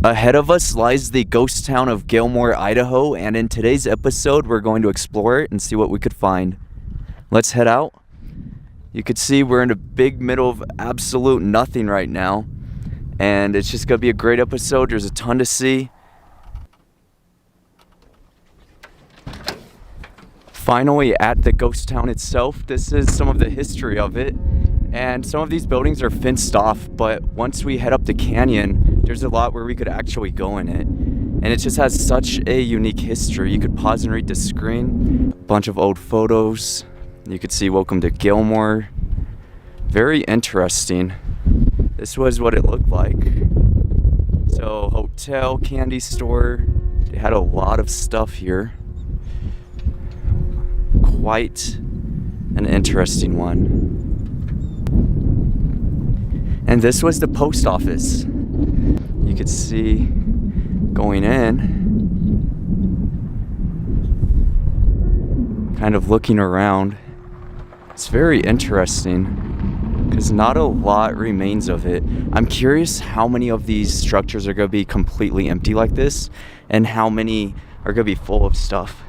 Ahead of us lies the ghost town of Gilmore, Idaho, and in today's episode we're going to explore it and see what we could find. Let's head out. You could see we're in the big middle of absolute nothing right now, and it's just going to be a great episode. There's a ton to see. Finally at the ghost town itself. This is some of the history of it, and some of these buildings are fenced off, but once we head up the canyon there's a lot where we could actually go in it, and it just has such a unique history. You could pause and read the screen. A bunch of old photos. You could see welcome to Gilmore. Very interesting. This was what it looked like. So hotel, candy store, they had a lot of stuff here. Quite an interesting one. And this was the post office. You could see going in, kind of looking around. It's very interesting because not a lot remains of it. I'm curious how many of these structures are going to be completely empty like this and how many are going to be full of stuff.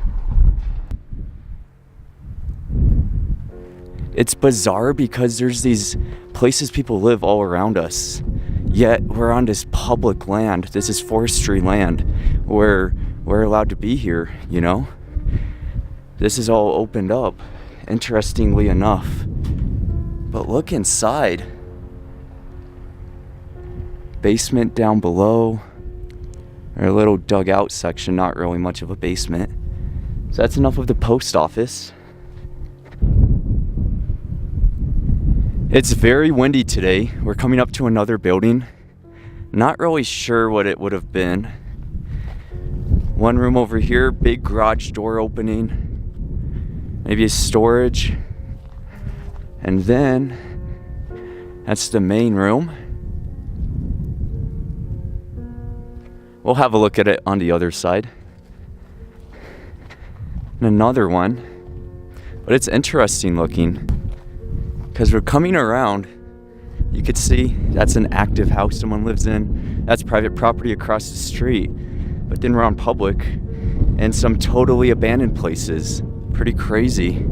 It's bizarre because there's these places people live all around us, yet we're on this public land. This is forestry land where we're allowed to be here, you know? This is all opened up, interestingly enough. But look inside. Basement down below, or a little dugout section, not really much of a basement. So that's enough of the post office. It's very windy today. We're coming up to another building. Not really sure what it would have been. One room over here, big garage door opening. Maybe a storage. And then, that's the main room. We'll have a look at it on the other side. And another one. But it's interesting looking. Because we're coming around, you could see that's an active house someone lives in. That's private property across the street. But then we're on public and some totally abandoned places. Pretty crazy.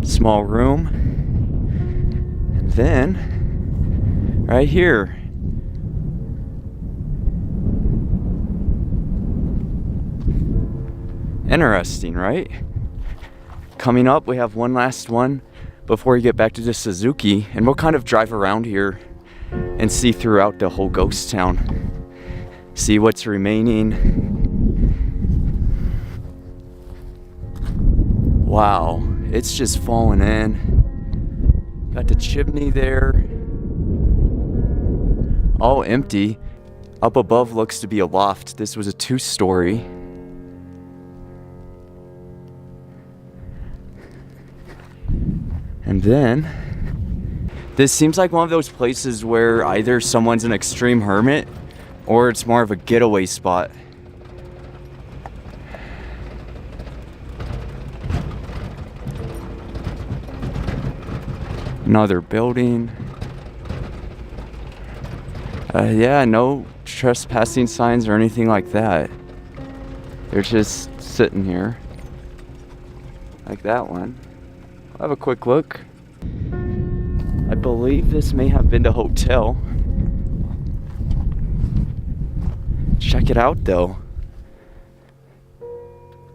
Small room. And then, right here, interesting, right? Coming up, we have one last one before we get back to the Suzuki, and we'll kind of drive around here and see throughout the whole ghost town. See what's remaining. Wow, it's just falling in. Got the chimney there. All empty. Up above looks to be a loft. This was a 2-story. And then, this seems like one of those places where either someone's an extreme hermit or it's more of a getaway spot. Another building. Yeah, no trespassing signs or anything like that. They're just sitting here. Like that one. I'll have a quick look. I believe this may have been the hotel. Check it out though.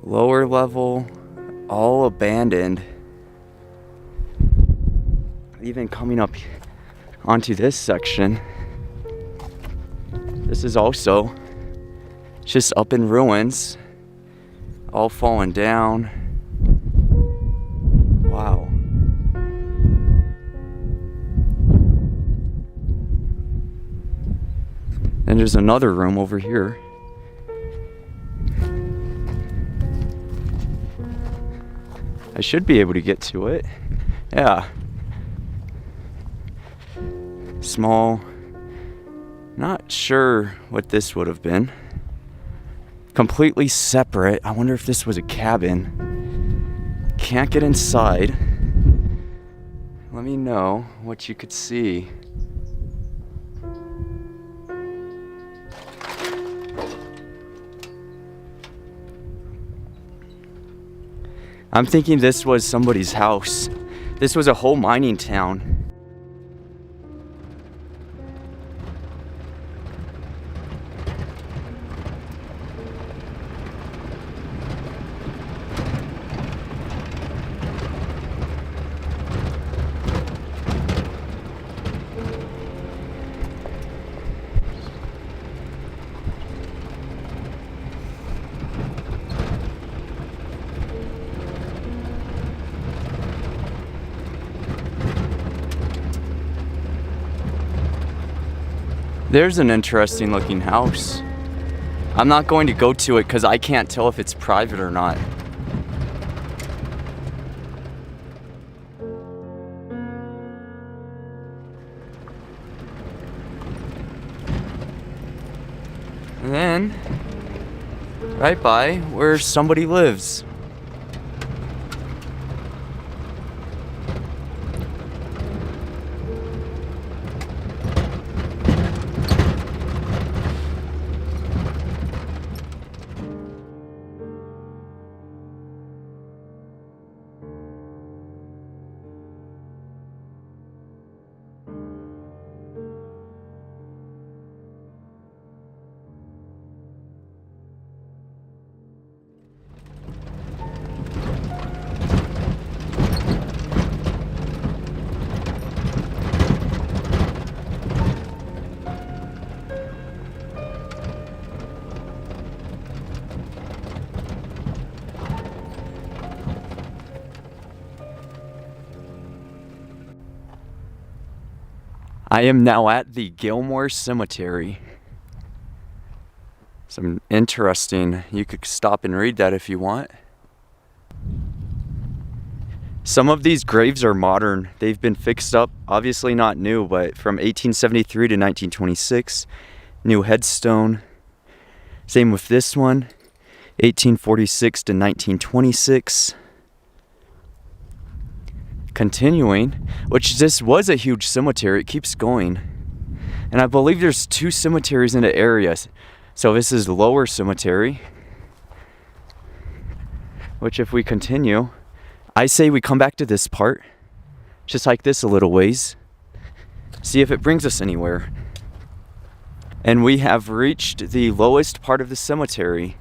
Lower level, all abandoned. Even coming up onto this section. This is also just up in ruins. All fallen down. Wow. And there's another room over here. I should be able to get to it. Yeah. Small. Not sure what this would have been. Completely separate. I wonder if this was a cabin. Can't get inside. Let me know what you could see. I'm thinking this was somebody's house. This was a whole mining town. There's an interesting looking house. I'm not going to go to it because I can't tell if it's private or not. And then, right by where somebody lives. I am now at the Gilmore Cemetery. Some interesting, you could stop and read that if you want. Some of these graves are modern. They've been fixed up, obviously not new, but from 1873 to 1926. New headstone. Same with this one, 1846 to 1926. Continuing, which this was a huge cemetery, it keeps going. And I believe there's 2 cemeteries in the area. So this is Lower Cemetery, which if we continue, I say we come back to this part, just like this a little ways, see if it brings us anywhere. And we have reached the lowest part of the cemetery.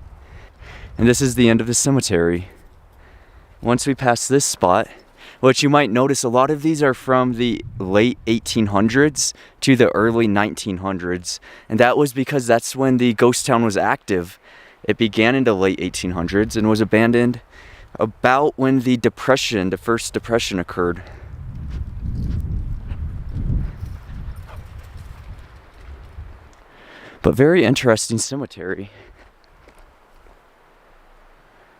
And this is the end of the cemetery. Once we pass this spot, which you might notice a lot of these are from the late 1800s to the early 1900s. And that was because that's when the ghost town was active. It began in the late 1800s and was abandoned about when the first depression occurred. But very interesting cemetery.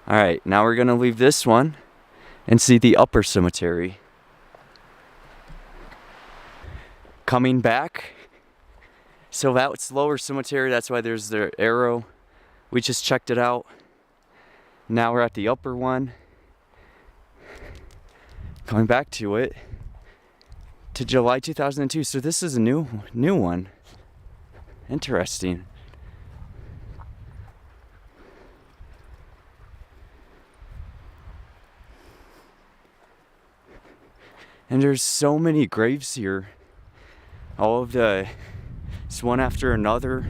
All right, now we're gonna leave this one and see the Upper Cemetery. Coming back, so that's Lower Cemetery, that's why there's the arrow. We just checked it out. Now we're at the upper one. Going back to it, to July 2002, so this is a new one. Interesting. And there's so many graves here. All of it's one after another.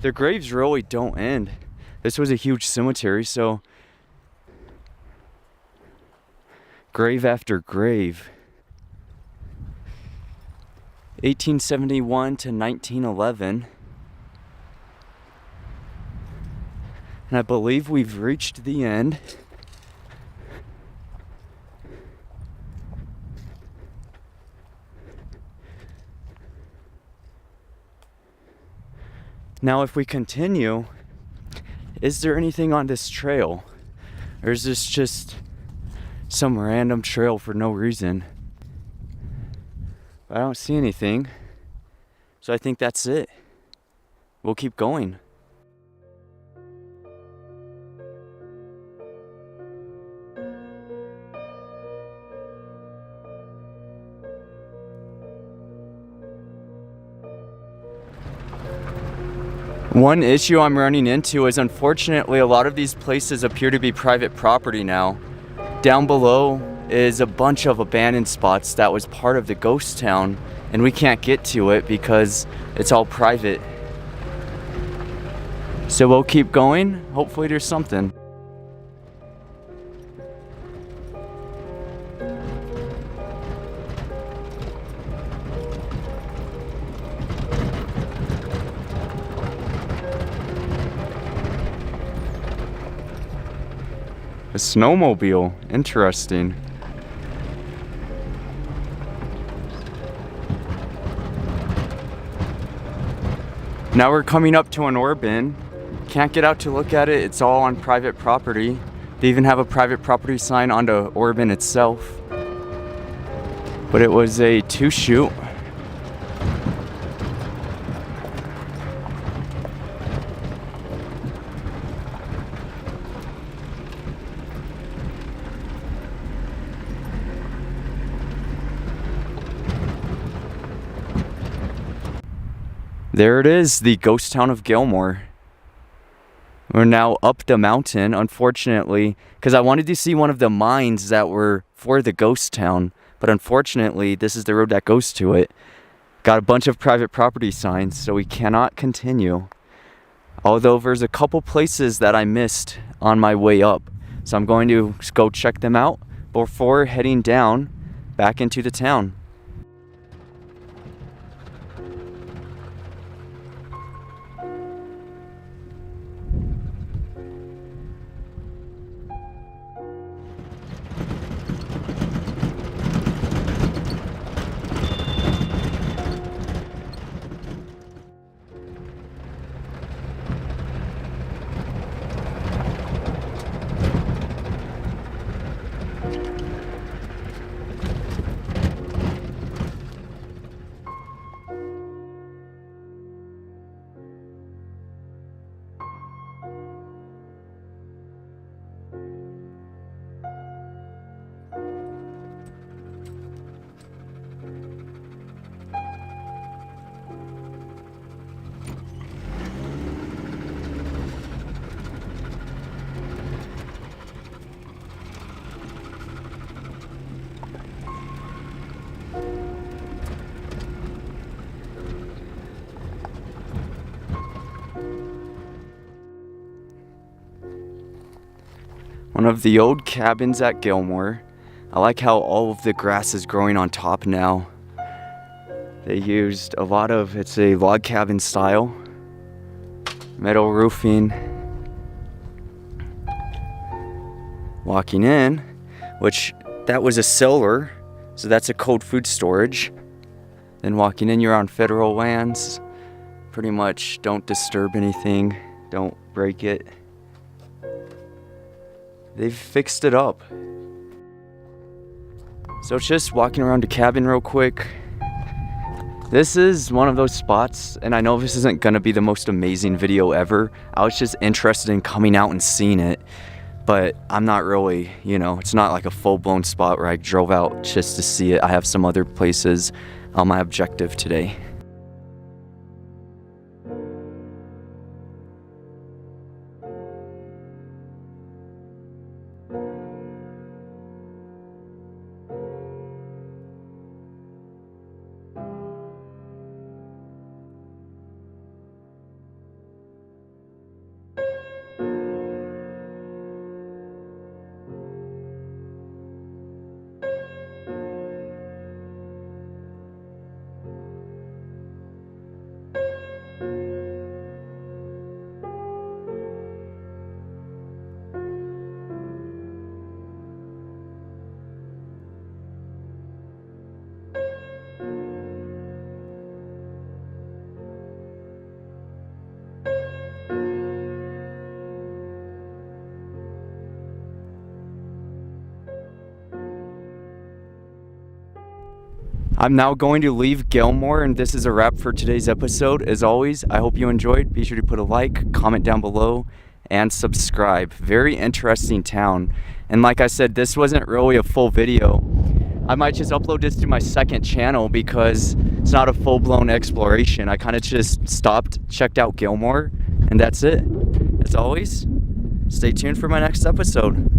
The graves really don't end. This was a huge cemetery, so grave after grave. 1871 to 1911. And I believe we've reached the end. Now, if we continue, is there anything on this trail? Or is this just some random trail for no reason? I don't see anything. So I think that's it. We'll keep going. One issue I'm running into is, unfortunately, a lot of these places appear to be private property now. Down below is a bunch of abandoned spots that was part of the ghost town, and we can't get to it because it's all private. So we'll keep going. Hopefully there's something. A snowmobile. Interesting. Now we're coming up to an Orbin. Can't get out to look at it. It's all on private property. They even have a private property sign on the Orbin itself. But it was a 2-shoot. There it is, the ghost town of Gilmore. We're now up the mountain, unfortunately, because I wanted to see one of the mines that were for the ghost town, but unfortunately, this is the road that goes to it. Got a bunch of private property signs, so we cannot continue. Although there's a couple places that I missed on my way up, so I'm going to go check them out before heading down back into the town. One of the old cabins at Gilmore. I like how all of the grass is growing on top now. They used a lot of, it's a log cabin style, metal roofing. Walking in, which that was a cellar, so that's a cold food storage. Then walking in, you're on federal lands. Pretty much don't disturb anything, don't break it. They've fixed it up. So it's just walking around the cabin real quick. This is one of those spots, and I know this isn't gonna be the most amazing video ever. I was just interested in coming out and seeing it, but I'm not really, it's not like a full-blown spot where I drove out just to see it. I have some other places on my objective today. I'm now going to leave Gilmore, and this is a wrap for today's episode. As always, I hope you enjoyed. Be sure to put a like, comment down below, and subscribe. Very interesting town. And like I said, this wasn't really a full video. I might just upload this to my second channel because it's not a full-blown exploration. I kind of just stopped, checked out Gilmore, And that's it. As always, stay tuned for my next episode.